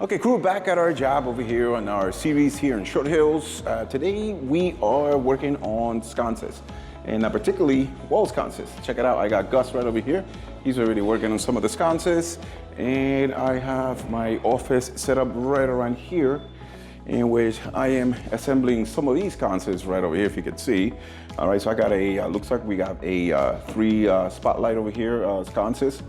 Okay, crew, back at our job over here on our series here in Short Hills. Today we are working on sconces, and particularly wall sconces. Check it out, I got Gus right over here. He's already working on some of the sconces, and I have my office set up right around here, in which I am assembling some of these sconces right over here, if you can see. All right, so I got a, looks like we got a three spotlight over here, sconces.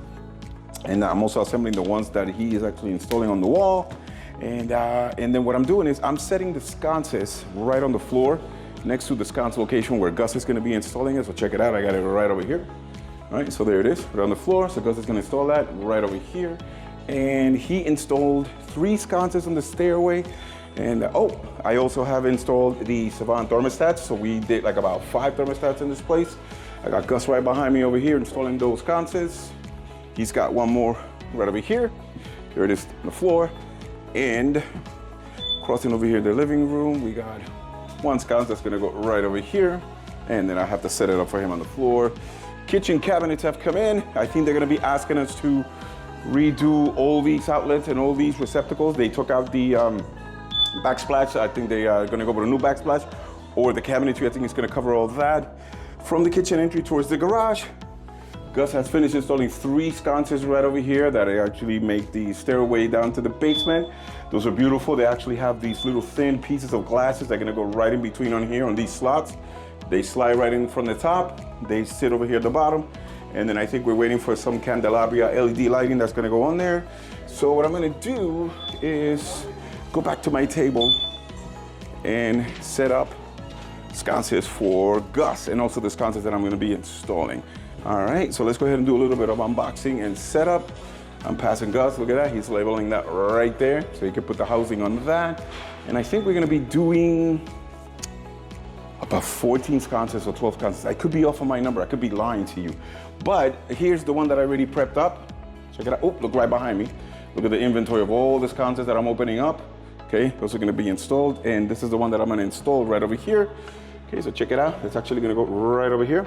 And I'm also assembling the ones that he is actually installing on the wall. And then what I'm doing is I'm setting the sconces right on the floor next to the sconce location where Gus is gonna be installing it. So check it out, I got it right over here. All right, so there it is, right on the floor. So Gus is gonna install that right over here. And he installed 3 sconces on the stairway. And I also have installed the Savant thermostats. So we did like about 5 thermostats in this place. I got Gus right behind me over here installing those sconces. He's got one more right over here. Here it is on the floor. And crossing over here in the living room, we got 1 sconce that's gonna go right over here. And then I have to set it up for him on the floor. Kitchen cabinets have come in. I think they're gonna be asking us to redo all these outlets and all these receptacles. They took out the backsplash. I think they are gonna go with a new backsplash, or the cabinetry, I think it's gonna cover all that. From the kitchen entry towards the garage, Gus has finished installing 3 sconces right over here that actually make the stairway down to the basement. Those are beautiful. They actually have these little thin pieces of glasses that are gonna go right in between on here on these slots. They slide right in from the top. They sit over here at the bottom. And then I think we're waiting for some candelabra LED lighting that's gonna go on there. So what I'm gonna do is go back to my table and set up sconces for Gus and also the sconces that I'm gonna be installing. All right, so let's go ahead and do a little bit of unboxing and setup. I'm passing Gus, look at that, he's labeling that right there, so you can put the housing on that. And I think we're gonna be doing about 14 sconces or 12 sconces. I could be off on my number, I could be lying to you. But here's the one that I already prepped up. Check it out, oh, look right behind me. Look at the inventory of all the sconces that I'm opening up. Okay, those are gonna be installed, and this is the one that I'm gonna install right over here. Okay, so check it out, it's actually gonna go right over here.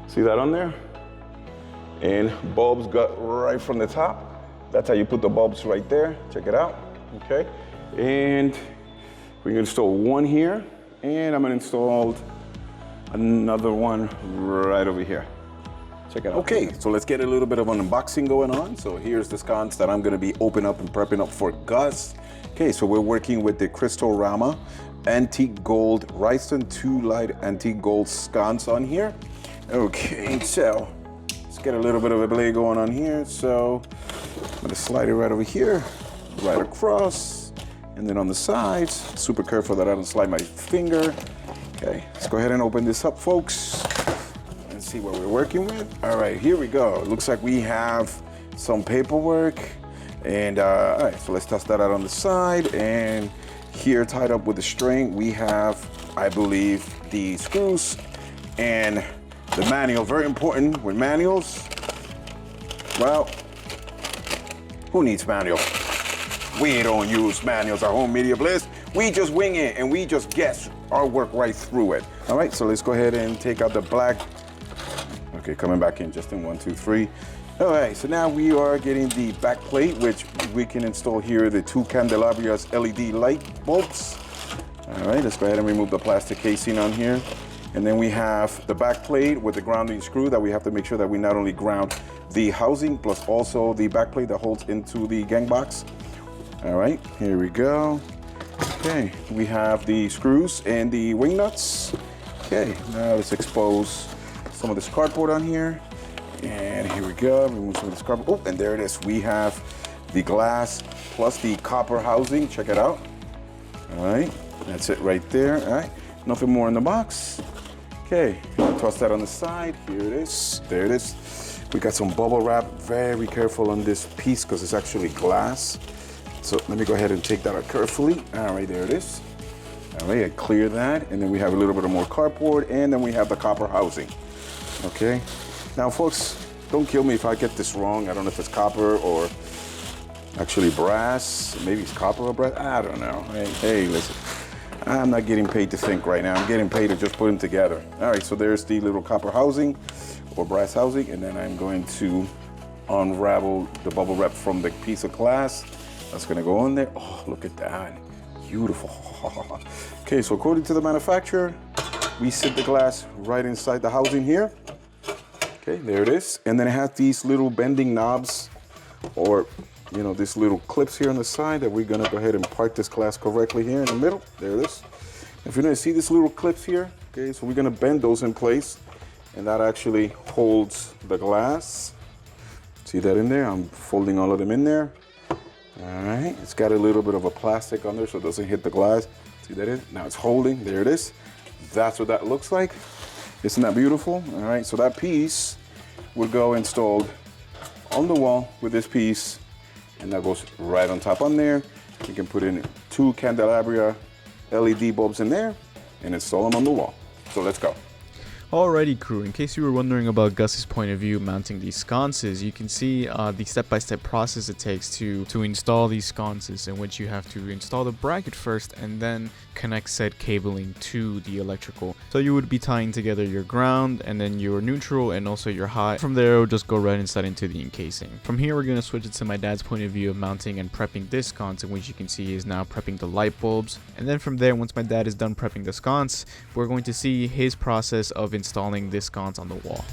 See that on there? And bulbs got right from the top. That's how you put the bulbs right there. Check it out, okay? And we're gonna install one here, and I'm gonna install another one right over here. Check it out. Okay, so let's get a little bit of an unboxing going on. So here's the sconce that I'm gonna be opening up and prepping up for Gus. Okay, so we're working with the Crystal Rama Antique Gold Rhinestone 2 Light Antique Gold sconce on here. Okay, so let's get a little bit of a blade going on here. So I'm gonna slide it right over here, right across, and then on the sides. Super careful that I don't slide my finger. Okay, let's go ahead and open this up, folks, and see what we're working with. All right, here we go. It looks like we have some paperwork. And all right, so let's toss that out on the side. And here tied up with the string, we have, I believe, the screws and the manual. Very important with manuals. Well, who needs manual? We don't use manuals at Home Media Bliss. We just wing it and we just guess our work right through it. All right, so let's go ahead and take out the black. Okay, coming back in just in 1, 2, 3. All right, so now we are getting the back plate, which we can install here, the 2 candelabras LED light bulbs. All right, let's go ahead and remove the plastic casing on here. And then we have the back plate with the grounding screw that we have to make sure that we not only ground the housing, plus also the back plate that holds into the gang box. All right, here we go. Okay, we have the screws and the wing nuts. Okay, now let's expose some of this cardboard on here. And here we go, remove some of this cardboard. Oh, and there it is. We have the glass plus the copper housing. Check it out. All right, that's it right there. All right, nothing more in the box. Okay, toss that on the side. Here it is, there it is. We got some bubble wrap. Very careful on this piece because it's actually glass. So let me go ahead and take that out carefully. All right, there it is. All right, I clear that. And then we have a little bit of more cardboard, and then we have the copper housing. Okay, now folks, don't kill me if I get this wrong. I don't know if it's copper or actually brass. Maybe it's copper or brass, I don't know. Hey, listen. I'm not getting paid to think right now. I'm getting paid to just put them together. All right, so there's the little copper housing or brass housing, and then I'm going to unravel the bubble wrap from the piece of glass. That's gonna go on there. Oh, look at that. Beautiful. Okay, so according to the manufacturer, we sit the glass right inside the housing here. Okay, there it is. And then it has these little bending knobs, or these little clips here on the side that we're gonna go ahead and park this glass correctly here in the middle. There it is. If you're gonna see these little clips here, okay, so we're gonna bend those in place, and that actually holds the glass. See that in there? I'm folding all of them in there. All right, it's got a little bit of a plastic on there so it doesn't hit the glass. See that in? Now it's holding, there it is. That's what that looks like. Isn't that beautiful? All right, so that piece would go installed on the wall with this piece, and that goes right on top on there. You can put in 2 candelabra LED bulbs in there and install them on the wall. So let's go. Alrighty crew, in case you were wondering about Gus's point of view mounting these sconces, you can see the step-by-step process it takes to install these sconces, in which you have to install the bracket first and then connect said cabling to the electrical. So you would be tying together your ground and then your neutral and also your high. From there, it will just go right inside into the encasing. From here, we're going to switch it to my dad's point of view of mounting and prepping this sconce, in which you can see he is now prepping the light bulbs. And then from there, once my dad is done prepping the sconce, we're going to see his process of installing this sconce on the wall.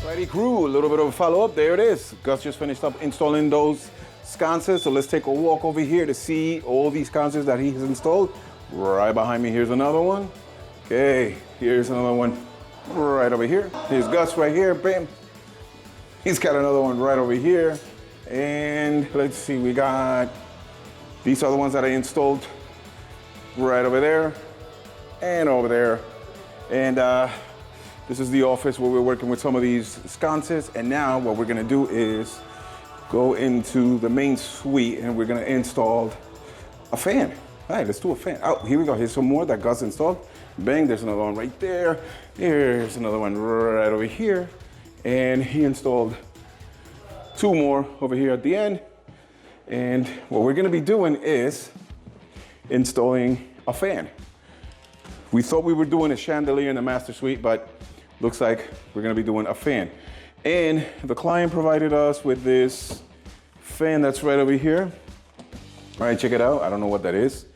Alrighty crew, a little bit of a follow-up. There it is. Gus just finished up installing those sconces. So let's take a walk over here to see all these sconces that he has installed. Right behind me, here's another one. Okay, here's another one right over here. Here's Gus right here, bam. He's got another one right over here. And let's see, we got, these are the ones that I installed right over there and over there. And this is the office where we're working with some of these sconces. And now what we're gonna do is go into the main suite and we're gonna install a fan. All right, let's do a fan. Oh, here we go. Here's some more that Gus installed. Bang, there's another one right there. There's another one right over here. And he installed 2 more over here at the end. And what we're gonna be doing is installing a fan. We thought we were doing a chandelier in the master suite, but looks like we're gonna be doing a fan. And the client provided us with this fan that's right over here. All right, check it out. I don't know what that is.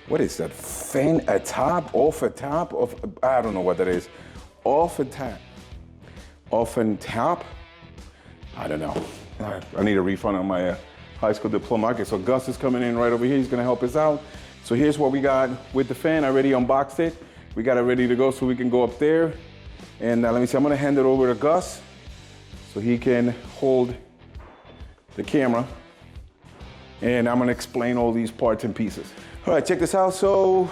What is that? Fan at top, off at top, off, I don't know what that is. Off and tap. Off and top? I don't know. I need a refund on my high school diploma. Okay, so Gus is coming in right over here. He's gonna help us out. So here's what we got with the fan. I already unboxed it. We got it ready to go so we can go up there. And let me see, I'm gonna hand it over to Gus so he can hold the camera. And I'm gonna explain all these parts and pieces. All right, check this out. So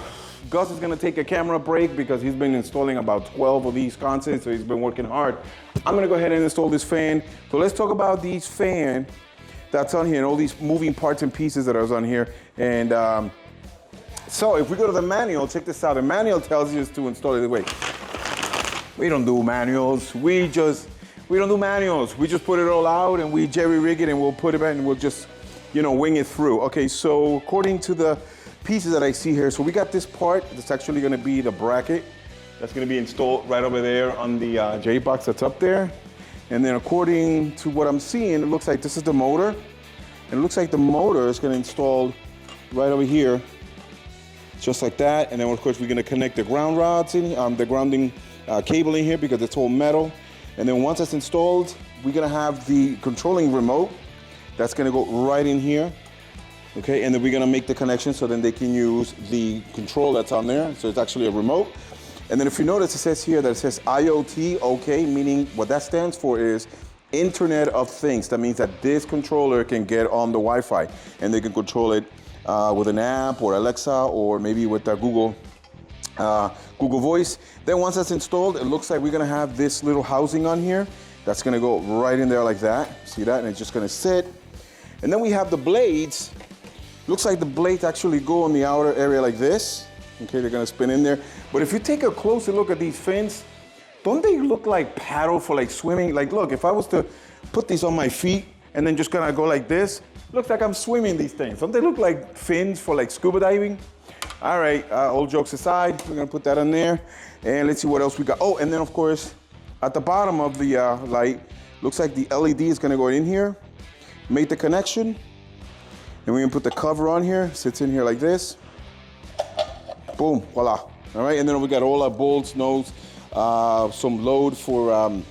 Gus is gonna take a camera break because he's been installing about 12 of these sconces, so he's been working hard. I'm gonna go ahead and install this fan. So let's talk about these fan that's on here and all these moving parts and pieces that are on here. And so if we go to the manual, check this out. The manual tells you to install it. Wait, we don't do manuals. We don't do manuals. We just put it all out and we jerry rig it and we'll put it back and we'll just, wing it through. Okay, so according to the pieces that I see here, so we got this part that's actually gonna be the bracket. That's gonna be installed right over there on the J-box that's up there. And then according to what I'm seeing, it looks like this is the motor. And it looks like the motor is gonna install right over here, just like that. And then of course we're gonna connect the ground rods in, the grounding cable in here because it's all metal. And then once it's installed, we're gonna have the controlling remote that's gonna go right in here. Okay, and then we're gonna make the connection so then they can use the control that's on there. So it's actually a remote. And then if you notice, it says here that it says IoT, okay, meaning what that stands for is Internet of Things. That means that this controller can get on the Wi-Fi and they can control it with an app or Alexa or maybe with Google Voice. Then once that's installed, it looks like we're gonna have this little housing on here that's gonna go right in there like that. See that? And it's just gonna sit. And then we have the blades Looks like the blades actually go on the outer area like this. Okay, they're gonna spin in there. But if you take a closer look at these fins, don't they look like paddle for like swimming? Like, look, if I was to put these on my feet and then just kind of go like this, looks like I'm swimming these things. Don't they look like fins for like scuba diving? All right, all jokes aside, we're gonna put that on there. And let's see what else we got. Oh, and then of course, at the bottom of the light, looks like the LED is gonna go in here, make the connection, and we're gonna put the cover on here, sits in here like this. Boom, voila. All right, and then we got all our bolts, nose, some load for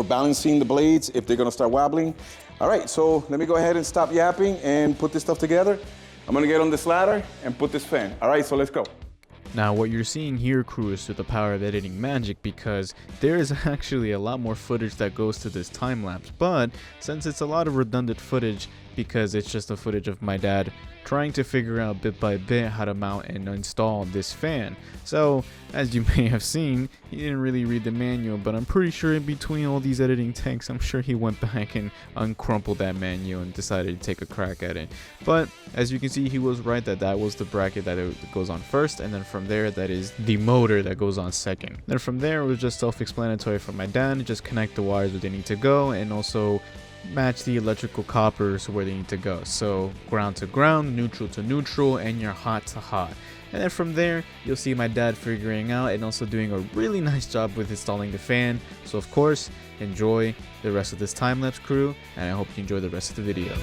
balancing the blades if they're gonna start wobbling. All right, so let me go ahead and stop yapping and put this stuff together. I'm gonna get on this ladder and put this fan. All right, so let's go. Now what you're seeing here, crew, is through the power of editing magic, because there is actually a lot more footage that goes to this time lapse, but since it's a lot of redundant footage because it's just a footage of my dad trying to figure out bit by bit how to mount and install this fan. So as you may have seen, he didn't really read the manual, but I'm pretty sure in between all these editing takes, I'm sure he went back and uncrumpled that manual and decided to take a crack at it. But as you can see, he was right that was the bracket that it goes on first, and then from there that is the motor that goes on second. Then from there it was just self-explanatory for my dad, just connect the wires where they need to go and also match the electrical coppers where they need to go. So ground to ground, neutral to neutral, and your hot to hot. And then from there, you'll see my dad figuring out and also doing a really nice job with installing the fan. So of course, enjoy the rest of this time-lapse, crew, and I hope you enjoy the rest of the video.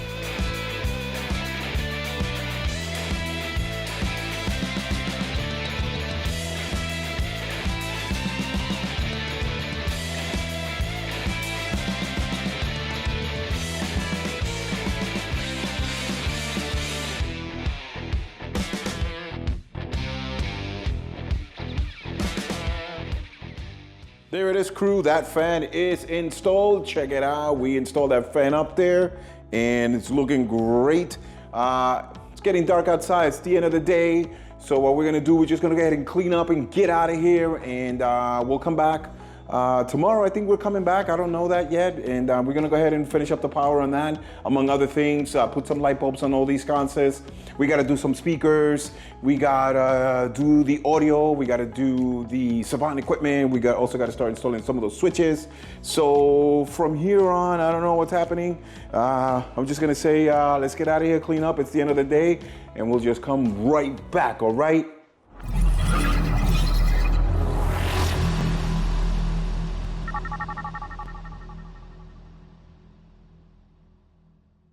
There it is, crew. That fan is installed. Check it out. We installed that fan up there and it's looking great. It's getting dark outside. It's the end of the day. So what we're gonna do, we're just gonna go ahead and clean up and get out of here, and we'll come back tomorrow. I think we're coming back. I don't know that yet. And we're gonna go ahead and finish up the power on that, among other things. Put some light bulbs on all these sconces. We gotta do some speakers. We gotta do the audio. We gotta do the Savant equipment. We also gotta start installing some of those switches. So from here on, I don't know what's happening. I'm just gonna say, let's get out of here, clean up. It's the end of the day, and we'll just come right back, all right?